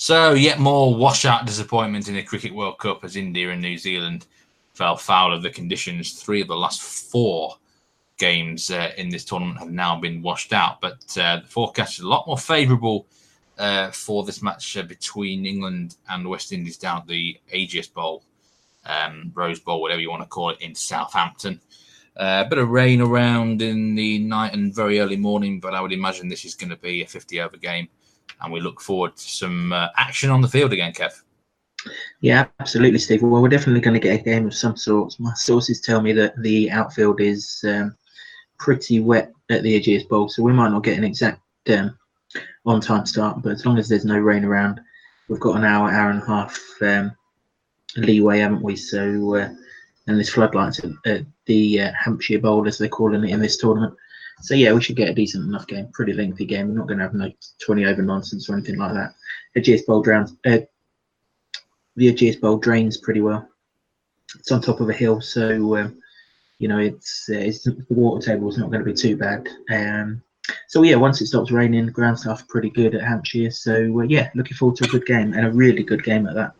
So, yet more washout disappointment in the Cricket World Cup as India and New Zealand fell foul of the conditions. 3 of the last 4 games in this tournament have now been washed out. But the forecast is a lot more favourable for this match between England and the West Indies down at the Ageas Bowl, Rose Bowl, whatever you want to call it, in Southampton. A bit of rain around in the night and very early morning, but I would imagine this is going to be a 50-over game. And we look forward to some action on the field again, Kev. Yeah, absolutely, Steve. Well, we're definitely going to get a game of some sorts. My sources tell me that the outfield is pretty wet at the Ageas Bowl, so we might not get an exact on-time start, but as long as there's no rain around, we've got an hour and a half leeway, haven't we? So, and there's floodlights at the Hampshire Bowl, as they're calling it in this tournament. So yeah, we should get a decent enough game, pretty lengthy game. We're not going to have no 20-over nonsense or anything like that. Ageas Bowl the Ageas Bowl drains pretty well. It's on top of a hill, so you know it's the water table is not going to be too bad. So yeah, once it stops raining, the ground stuff's pretty good at Hampshire. So yeah, looking forward to a good game, and a really good game at that.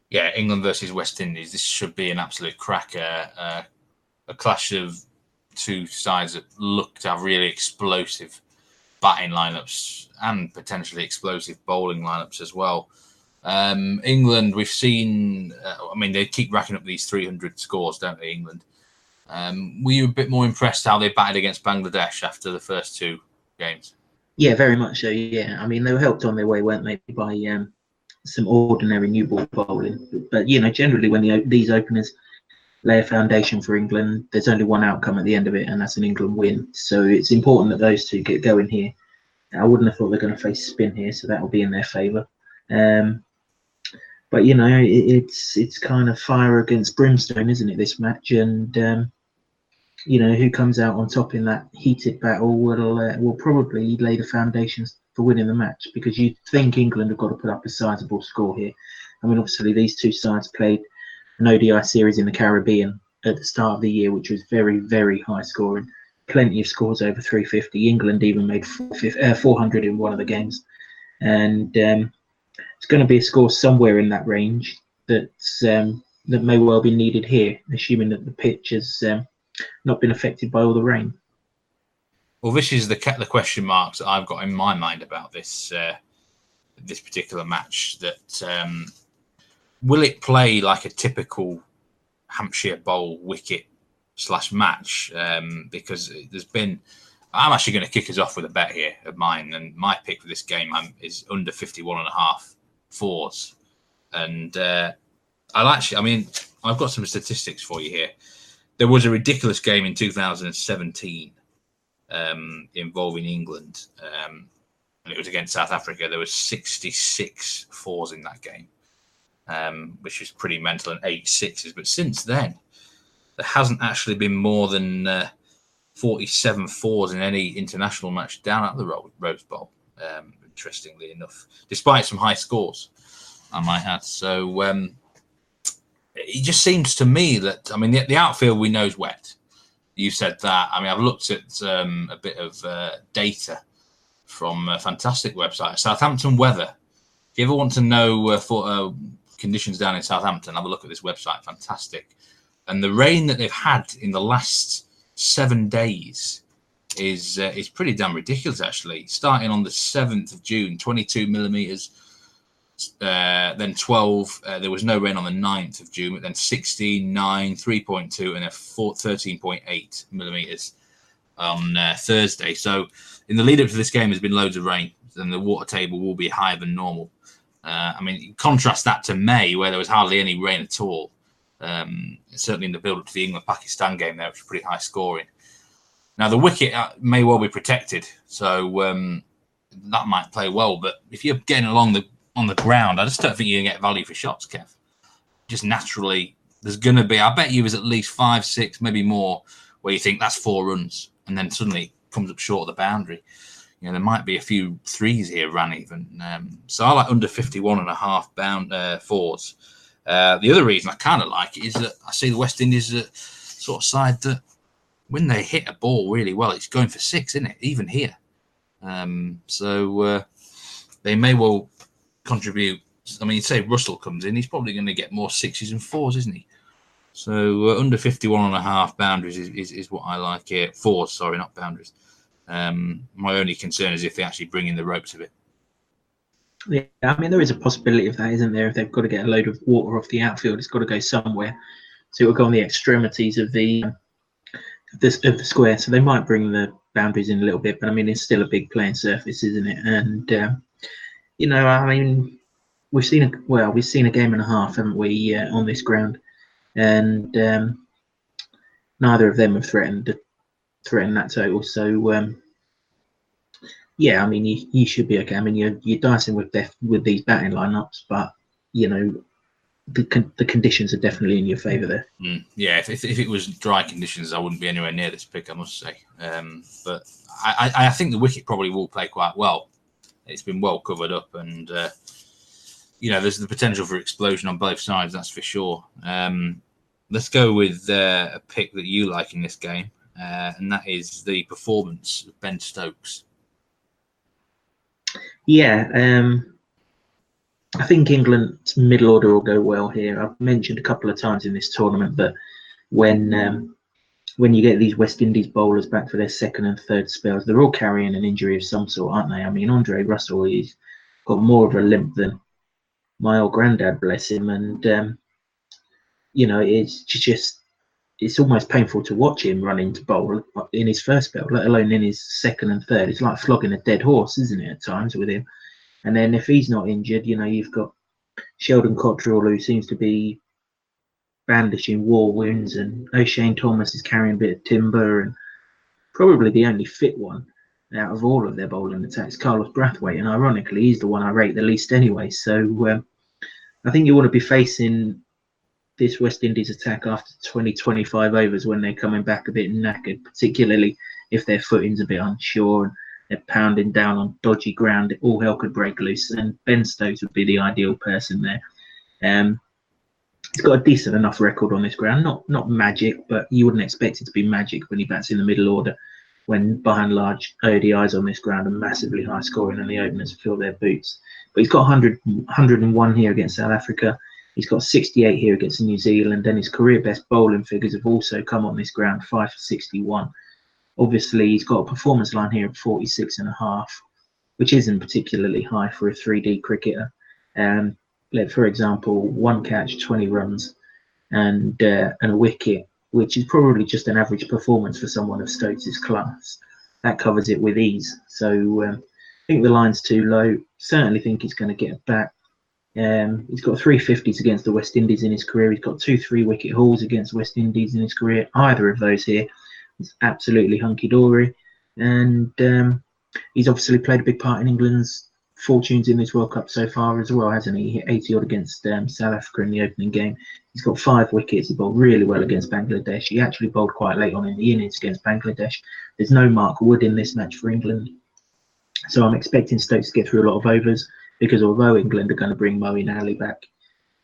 Yeah, England versus West Indies. This should be an absolute cracker. A clash of 2 sides that look to have really explosive batting lineups and potentially explosive bowling lineups as well. England, we've seen, they keep racking up these 300 scores, don't they, England? Were you a bit more impressed how they batted against Bangladesh after the first 2 games? Yeah, very much so, yeah. I mean, they were helped on their way, weren't they, by some ordinary new ball bowling. But, you know, generally when these openers lay a foundation for England, there's only one outcome at the end of it, and that's an England win. So it's important that those 2 get going here. I wouldn't have thought they're going to face spin here, so that will be in their favour. But you know, it's kind of fire against brimstone, isn't it, this match? And you know, who comes out on top in that heated battle will probably lay the foundations for winning the match, because you think England have got to put up a sizable score here. I mean, obviously these 2 sides played an ODI series in the Caribbean at the start of the year, which was very, very high scoring. Plenty of scores over 350. England even made 400 in one of the games. And it's going to be a score somewhere in that range that may well be needed here, assuming that the pitch has not been affected by all the rain. Well, this is the question marks that I've got in my mind about this particular match. That will it play like a typical Hampshire Bowl wicket / match? Because there's been, I'm actually going to kick us off with a bet here of mine, and my pick for this game is under 51.5 fours. And I've got some statistics for you here. There was a ridiculous game in 2017 involving England, and it was against South Africa. There was 66 fours in that game, which was pretty mental, and 8 sixes. But since then, there hasn't actually been more than 47 fours in any international match down at the Rose Bowl, interestingly enough, despite some high scores, I might add. So it just seems to me that, the outfield we know is wet. You said that. I've looked at a bit of data from a fantastic website, Southampton Weather. If you ever want to know for conditions down in Southampton, have a look at this website. Fantastic. And the rain that they've had in the last 7 days is pretty damn ridiculous, actually. Starting on the 7th of June, 22 millimetres, then 12. There was no rain on the 9th of June, but then 16, 9, 3.2, and then 13.8 millimetres on Thursday. So in the lead up to this game, there's been loads of rain, and the water table will be higher than normal. Contrast that to May, where there was hardly any rain at all. Certainly in the build-up to the England-Pakistan game there, which was pretty high scoring. Now, the wicket may well be protected, so that might play well. But if you're getting along on the ground, I just don't think you're going to get value for shots, Kev. Just naturally, there's going to be, I bet you, there's at least 5, 6, maybe more, where you think that's 4 runs, and then suddenly it comes up short of the boundary. You know, there might be a few 3s here ran even. So I like under 51.5 fours. The other reason I kind of like it is that I see the West Indies as a sort of side that when they hit a ball really well, it's going for 6, isn't it? Even here. So they may well contribute. I mean, say Russell comes in, he's probably going to get more 6s and 4s, isn't he? So under 51.5 boundaries is what I like here. 4s, sorry, not boundaries. My only concern is if they actually bring in the ropes a bit. Yeah, I mean, there is a possibility of that, isn't there? If they've got to get a load of water off the outfield, it's got to go somewhere. So it will go on the extremities of the square. So they might bring the boundaries in a little bit, but I mean, it's still a big playing surface, isn't it? And I mean, we've seen a game and a half, haven't we, on this ground, and neither of them have threatened that total. So yeah, I mean, you should be okay. I mean, you're dicing with these batting lineups, but the conditions are definitely in your favour there. Yeah, if it was dry conditions, I wouldn't be anywhere near this pick, I must say. But I think the wicket probably will play quite well. It's been well covered up, and there's the potential for explosion on both sides, that's for sure. Let's go with a pick that you like in this game, and that is the performance of Ben Stokes. Yeah, I think England's middle order will go well here. I've mentioned a couple of times in this tournament that when you get these West Indies bowlers back for their second and third spells, they're all carrying an injury of some sort, aren't they? I mean, Andre Russell, he's got more of a limp than my old granddad, bless him. And, it's almost painful to watch him run into bowl in his first spell, let alone in his second and third. It's like flogging a dead horse, isn't it, at times with him? And then if he's not injured, you've got Sheldon Cottrell, who seems to be bandaging war wounds, and O'Shane Thomas is carrying a bit of timber, and probably the only fit one out of all of their bowling attacks, Carlos Brathwaite. And ironically, he's the one I rate the least anyway. So I think you want to be facing this West Indies attack after 20-25 overs when they're coming back a bit knackered, particularly if their footing's a bit unsure and they're pounding down on dodgy ground. All hell could break loose, and Ben Stokes would be the ideal person there. He's got a decent enough record on this ground, not magic, but you wouldn't expect it to be magic when he bats in the middle order, when by and large ODIs on this ground are massively high scoring and the openers fill their boots. But he's got 101 here against South Africa. He's got 68 here against New Zealand, and his career best bowling figures have also come on this ground, 5 for 61. Obviously, he's got a performance line here of 46.5, which isn't particularly high for a 3D cricketer. For example, 1 catch, 20 runs, and a wicket, which is probably just an average performance for someone of Stokes' class. That covers it with ease. So I think the line's too low. Certainly think he's going to get a bat. He's got 350s against the West Indies in his career. He's got 2 3-wicket hauls against West Indies in his career. Either of those here is absolutely hunky-dory. And he's obviously played a big part in England's fortunes in this World Cup so far as well, hasn't he? He hit 80 odd against South Africa in the opening game. He's got 5 wickets. He bowled really well against Bangladesh. He actually bowled quite late on in the innings against Bangladesh. There's no Mark Wood in this match for England. So I'm expecting Stokes to get through a lot of overs, because although England are going to bring Moeen Ali back,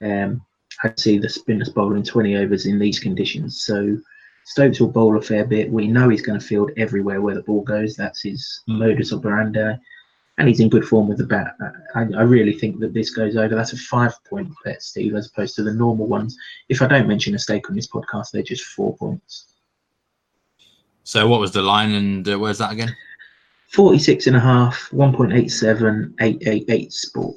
I'd see the spinners bowling 20 overs in these conditions. So Stokes will bowl a fair bit. We know he's going to field everywhere where the ball goes. That's his modus operandi. And he's in good form with the bat. I really think that this goes over. That's a 5-point bet, Steve, as opposed to the normal ones. If I don't mention a stake on this podcast, they're just 4 points. So what was the line, and where's that again? 46.5, 1.87, 888 sport.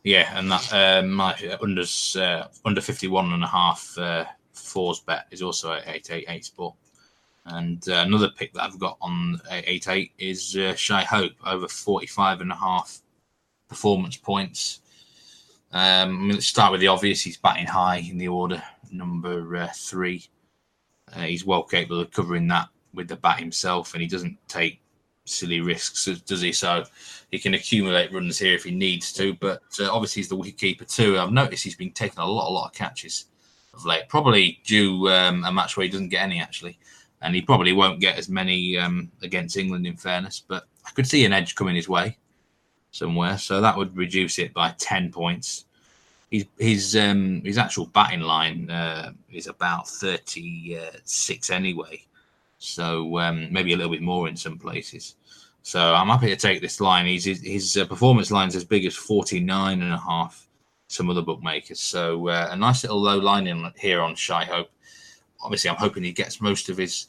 Yeah, and that my under 51.5 fours bet is also at 888 sport. And another pick that I've got on 888 is Shai Hope over 45.5 performance points. Let's start with the obvious. He's batting high in the order, number 3. He's well capable of covering that with the bat himself, and he doesn't take silly risks, does he? So he can accumulate runs here if he needs to. But obviously he's the wicketkeeper too. I've noticed he's been taking a lot of catches of late, probably due a match where he doesn't get any actually. And he probably won't get as many against England, in fairness. But I could see an edge coming his way somewhere, so that would reduce it by 10 points. His actual batting line is about 36 anyway, so maybe a little bit more in some places. So I'm happy to take this line. His performance line's as big as 49.5. Some other bookmakers. So a nice little low line in here on Shy Hope. Obviously, I'm hoping he gets most of his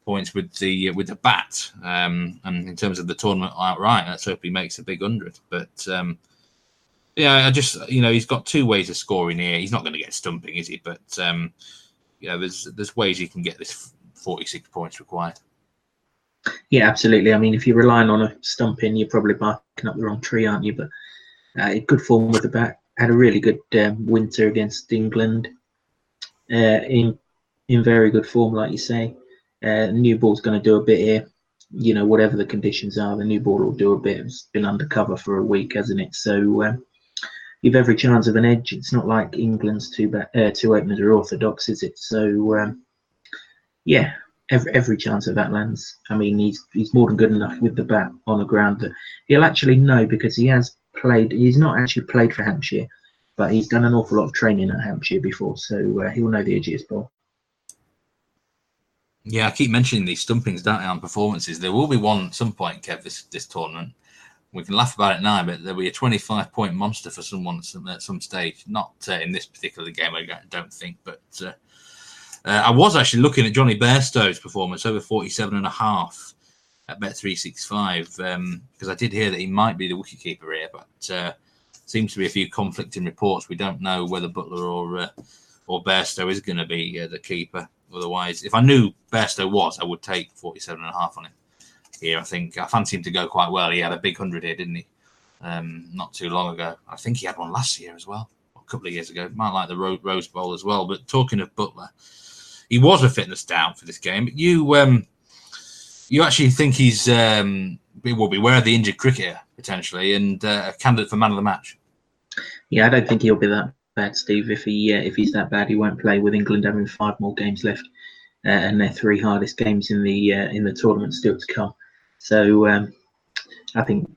points with the bat. And in terms of the tournament outright, let's hope he makes a big 100. But yeah, I just he's got two ways of scoring here. He's not going to get stumping, is he? But there's ways he can get this 46 points required. Yeah, absolutely. I mean, if you're relying on a stumping, you're probably barking up the wrong tree, aren't you? But good form with the bat. Had a really good winter against England. In very good form, like you say. New ball's going to do a bit here. Whatever the conditions are, the new ball will do a bit. It's been undercover for a week, hasn't it? So you've every chance of an edge. It's not like England's two openers are orthodox, is it? So yeah, every chance of that lands. I mean, he's more than good enough with the bat on the ground that he'll actually know, because he has played. He's not actually played for Hampshire, but he's done an awful lot of training at Hampshire before, so he'll know the Aegeus Bowl. Yeah, I keep mentioning these stumpings, don't I, on performances. There will be one at some point, Kev, this tournament. We can laugh about it now, but there'll be a 25-point monster for someone at some stage. Not in this particular game, I don't think, but I was actually looking at Johnny Bairstow's performance over 47.5 at Bet365 because I did hear that he might be the wicketkeeper here, but seems to be a few conflicting reports. We don't know whether Butler or Bairstow is going to be the keeper. Otherwise, if I knew Bairstow was, I would take 47.5 on him here. I fancy him to go quite well. He had a big 100 here, didn't he? Not too long ago. I think he had one last year as well, or a couple of years ago. Might like the Rose Bowl as well. But talking of Butler, he was a fitness doubt for this game. But you actually think he's beware of the injured cricketer potentially and a candidate for man of the match? Yeah, I don't think he'll be that bad, Steve. If he's that bad, he won't play, with England having 5 more games left, and their 3 hardest games in the tournament still to come. So I think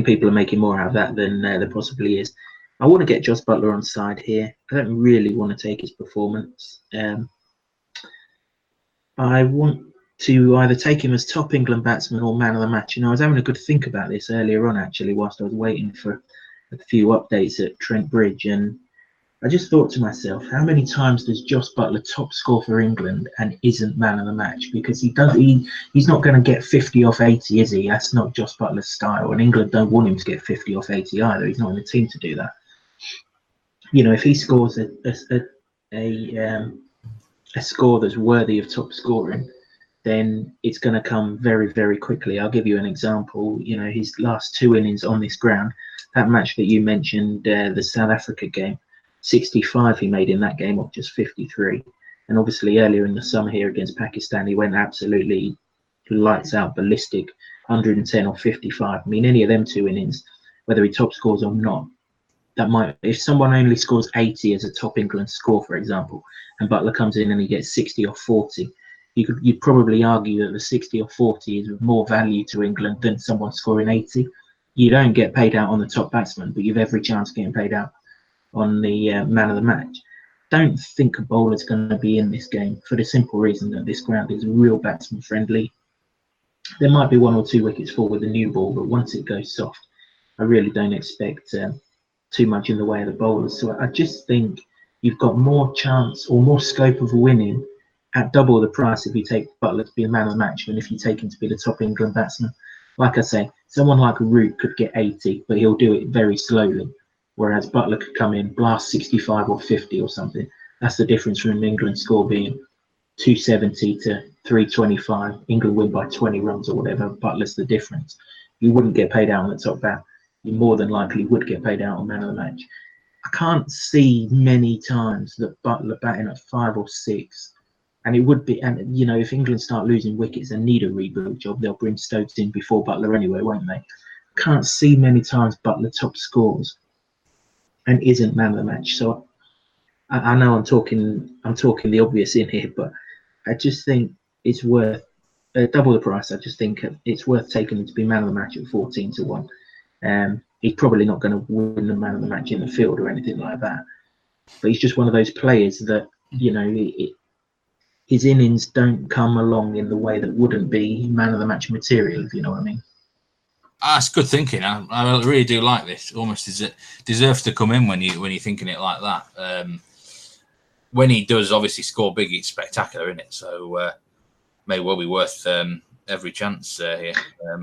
people are making more out of that than there possibly is. I want to get Jos Buttler on side here. I don't really want to take his performance. I want to either take him as top England batsman or man of the match. I was having a good think about this earlier on, actually, whilst I was waiting for a few updates at Trent Bridge, and I just thought to myself, how many times does Jos Buttler top score for England and isn't man of the match? Because he's not going to get 50 off 80, is he? That's not Jos Buttler's style, and England don't want him to get 50 off 80 either. He's not in the team to do that. If he scores a score that's worthy of top scoring, then it's going to come very, very quickly. I'll give you an example. His last 2 innings on this ground, that match that you mentioned, the South Africa game, 65 he made in that game off just 53. And obviously earlier in the summer here against Pakistan, he went absolutely lights out, ballistic, 110 or 55. I mean, any of them 2 innings, whether he top scores or not, that might, if someone only scores 80 as a top England score, for example, and Buttler comes in and he gets 60 or 40, you'd probably argue that the 60 or 40 is of more value to England than someone scoring 80. You don't get paid out on the top batsman, but you've every chance of getting paid out on the man of the match. Don't think a bowler's going to be in this game, for the simple reason that this ground is real batsman friendly. There might be 1 or 2 wickets fall with the new ball, but once it goes soft, I really don't expect too much in the way of the bowlers. So I just think you've got more chance or more scope of winning at double the price if you take Buttler to be a man of the match than if you take him to be the top England batsman. Like I say, someone like Root could get 80, but he'll do it very slowly. Whereas Buttler could come in, blast 65 or 50 or something. That's the difference from an England score being 270 to 325. England win by 20 runs or whatever. Butler's the difference. You wouldn't get paid out on the top bat. You more than likely would get paid out on man of the match. I can't see many times that Buttler batting at 5 or 6. And it would be, and if England start losing wickets and need a rebuild job, they'll bring Stokes in before Buttler anyway, won't they? Can't see many times Buttler top scores and isn't man of the match. So I know I'm talking the obvious in here, but I just think it's worth double the price. I just think it's worth taking him to be man of the match at 14 to 1. He's probably not going to win the man of the match in the field or anything like that, but he's just one of those players that his innings don't come along in the way that wouldn't be man of the match material, if you know what I mean. That's good thinking. I really do like this. Almost deserves to come in when you're thinking it like that. When he does obviously score big, it's spectacular, isn't it? So may well be worth every chance here.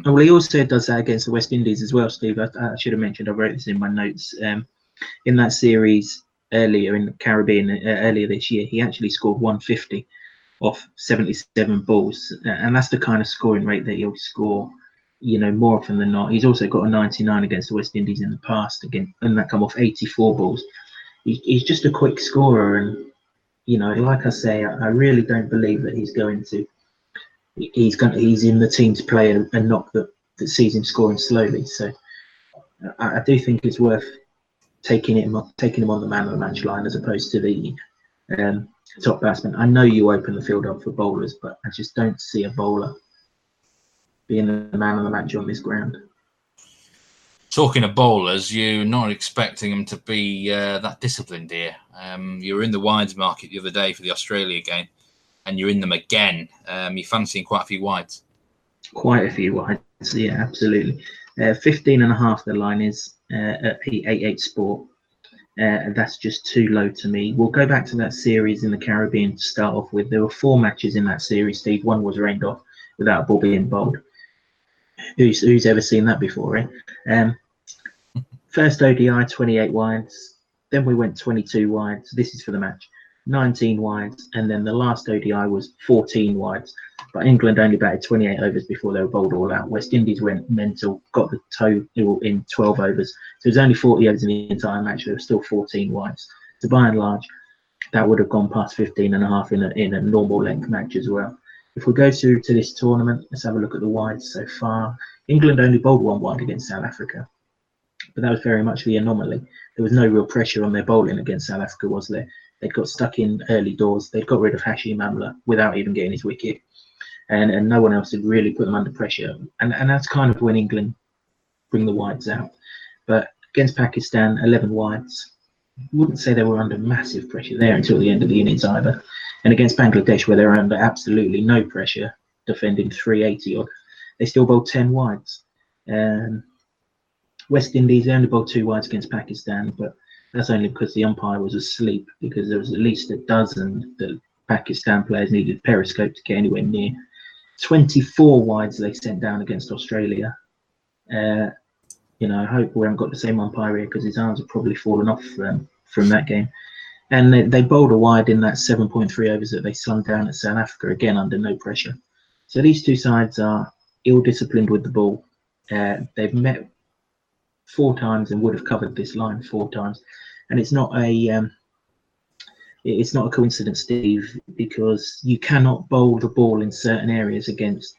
Well, he also does that against the West Indies as well, Steve. I should have mentioned, I wrote this in my notes. In that series earlier in the Caribbean, earlier this year, he actually scored 150 off 77 balls. And that's the kind of scoring rate that he'll score, more often than not. He's also got a 99 against the West Indies in the past, again, and that come off 84 balls. He's just a quick scorer. And, like I say, I really don't believe that he's in the team to play a knock that sees him scoring slowly. So I do think it's worth taking him on the man of the match line as opposed to the top batsman. I know you open the field up for bowlers, but I just don't see a bowler being the man of the match on this ground. Talking of bowlers, you're not expecting them to be that disciplined here. You were in the wides market the other day for the Australia game, and you're in them again. You're fancying quite a few wides. Quite a few wides, yeah, absolutely. 15.5 the line is at P88 Sport. That's just too low to me. We'll go back to that series in the Caribbean to start off with. There were 4 matches in that series, Steve. One was rained off without a ball being bowled. Who's ever seen that before, eh? First ODI, 28 wides. Then we went 22 wides. This is for the match. 19 wides. And then the last ODI was 14 wides. But England only batted 28 overs before they were bowled all out. West Indies went mental, got the total in 12 overs. So it was only 40 overs in the entire match. There were still 14 wides. So by and large, that would have gone past 15.5 in a normal length match as well. If we go to this tournament, let's have a look at the wides so far. England only bowled 1 wide against South Africa, but that was very much the anomaly. There was no real pressure on their bowling against South Africa, was there? They got stuck in early doors. They got rid of Hashim Amla without even getting his wicket, and no one else had really put them under pressure. And that's kind of when England bring the wides out. But against Pakistan, 11 wides. Wouldn't say they were under massive pressure there until the end of the innings either. And against Bangladesh, where they're under absolutely no pressure, defending 380 odd, they still bowled 10 wides. West Indies only bowled 2 wides against Pakistan, but that's only because the umpire was asleep, because there was at least a dozen that Pakistan players needed periscope to get anywhere near. 24 wides they sent down against Australia. I hope we haven't got the same umpire here, because his arms have probably fallen off from that game. And they bowled a wide in that 7.3 overs that they slung down at South Africa, again under no pressure. So these two sides are ill-disciplined with the ball. They've met 4 times and would have covered this line 4 times. And it's not a coincidence, Steve, because you cannot bowl the ball in certain areas against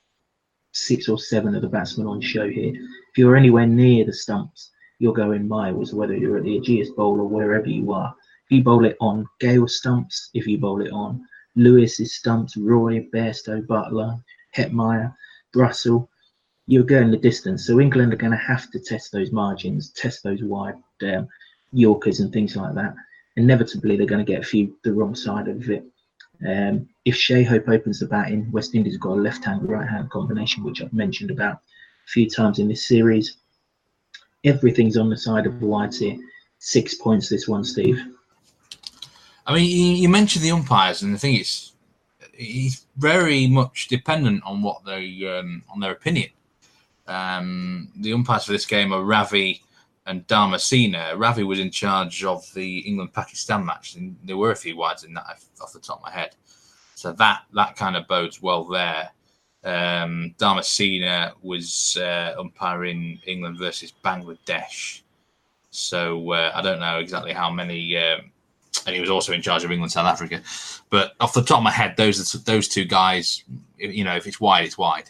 6 or 7 of the batsmen on show here. If you're anywhere near the stumps, you're going miles, whether you're at the Aegeus Bowl or wherever you are. If you bowl it on Gale's stumps, if you bowl it on Lewis's stumps, Roy, Bairstow, Butler, Hetmeyer, Russell, you're going the distance. So England are going to have to test those margins, test those wide Yorkers and things like that. Inevitably, they're going to get a few the wrong side of it. If Shea Hope opens the batting, West Indies have got a left-hand, right-hand combination, which I've mentioned about a few times in this series. Everything's on the side of the wides here. 6 points this one, Steve. I mean, you mentioned the umpires, and I think it's very much dependent on what they on their opinion. The umpires for this game are Ravi and Dharmasena. Ravi was in charge of the England-Pakistan match, and there were a few wides in that off the top of my head. So that kind of bodes well there. Dharmasena was umpiring England versus Bangladesh. So I don't know exactly how many, and he was also in charge of England-South Africa. But off the top of my head, those 2 guys, if it's wide, it's wide.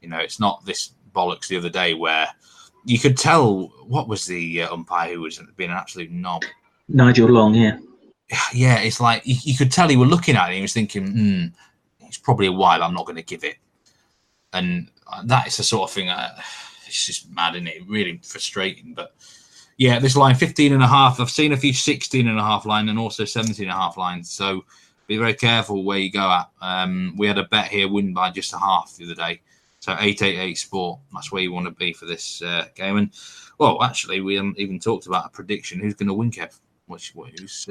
It's not this bollocks the other day where you could tell, what was the umpire who was being an absolute knob? Nigel Long, yeah. Yeah, it's like you could tell he was looking at it and he was thinking, it's probably a wide, I'm not going to give it. And that is the sort of thing, it's just mad, isn't it? Really frustrating. But yeah, this line, 15.5, I've seen a few 16.5 line and also 17.5 lines. So be very careful where you go at. We had a bet here, win by just a half the other day. So 888 Sport, that's where you want to be for this game. And, well, actually, we even talked about a prediction. Who's going to win, Kev? Who's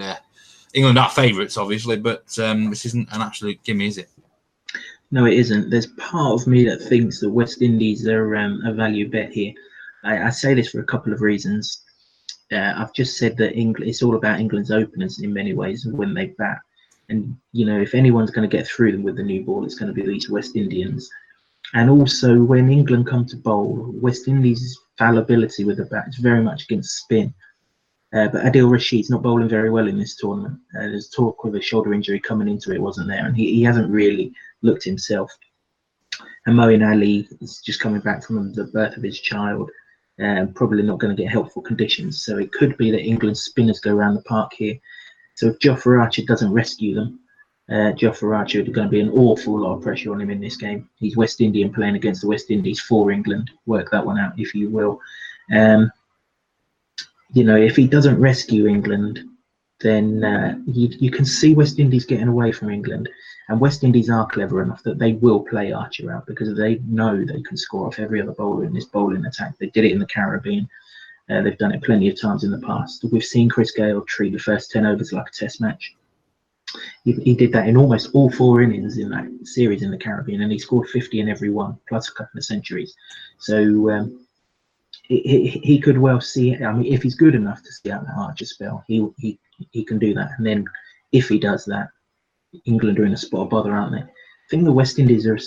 England are favourites, obviously, but this isn't an absolute gimme, is it? No, it isn't. There's part of me that thinks that West Indies are a value bet here. I say this for a couple of reasons. I've just said that it's all about England's openers in many ways when they bat. And, you know, if anyone's going to get through them with the new ball, it's going to be these West Indians. And also, when England come to bowl, West Indies' fallibility with the bat is very much against spin. But Adil Rashid's not bowling very well in this tournament. There's talk with a shoulder injury coming into it, wasn't there? And he hasn't really looked himself. And Moeen Ali is just coming back from the birth of his child. Probably not going to get helpful conditions. So it could be that England's spinners go around the park here. So if Jofra Archer doesn't rescue them, Jofra Archer is going to be an awful lot of pressure on him in this game. He's West Indian playing against the West Indies for England. Work that one out, if you will. You know, if he doesn't rescue England, then you can see West Indies getting away from England. And West Indies are clever enough that they will play Archer out because they know they can score off every other bowler in this bowling attack. They did it in the Caribbean. They've done it plenty of times in the past. We've seen Chris Gayle treat the first 10 overs like a test match. He did that in almost all 4 innings in that series in the Caribbean, and he scored 50 in every one, plus a couple of centuries. So he could well see it. I mean, if he's good enough to see out that Archer spell, he can do that. And then if he does that, England are in a spot of bother, aren't they? I think the West Indies are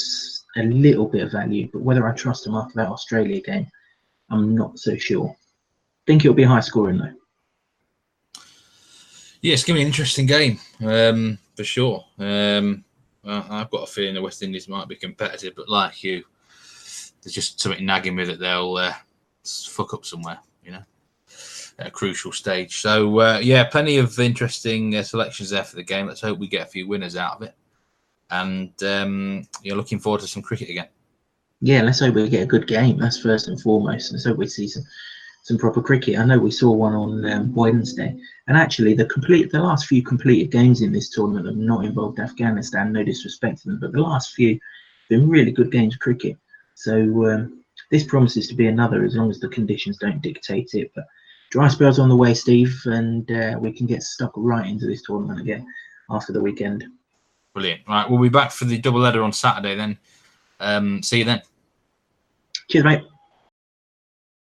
a little bit of value, but whether I trust them after that Australia game, I'm not so sure. I think it'll be high scoring though. Yeah, it's going to be an interesting game for sure. I've got a feeling the West Indies might be competitive, but like you, there's just something nagging me that they'll fuck up somewhere, you know, at a crucial stage. So, yeah, plenty of interesting selections there for the game. Let's hope we get a few winners out of it. And you're looking forward to some cricket again. Yeah, let's hope we get a good game. That's first and foremost. Let's hope we see some proper cricket. I know we saw one on Wednesday. And actually, the last few completed games in this tournament have not involved Afghanistan. No disrespect to them, but the last few have been really good games of cricket. So this promises to be another, as long as the conditions don't dictate it. But dry spells on the way, Steve, and we can get stuck right into this tournament again after the weekend. Brilliant. Right, we'll be back for the double header on Saturday then. See you then. Cheers, mate.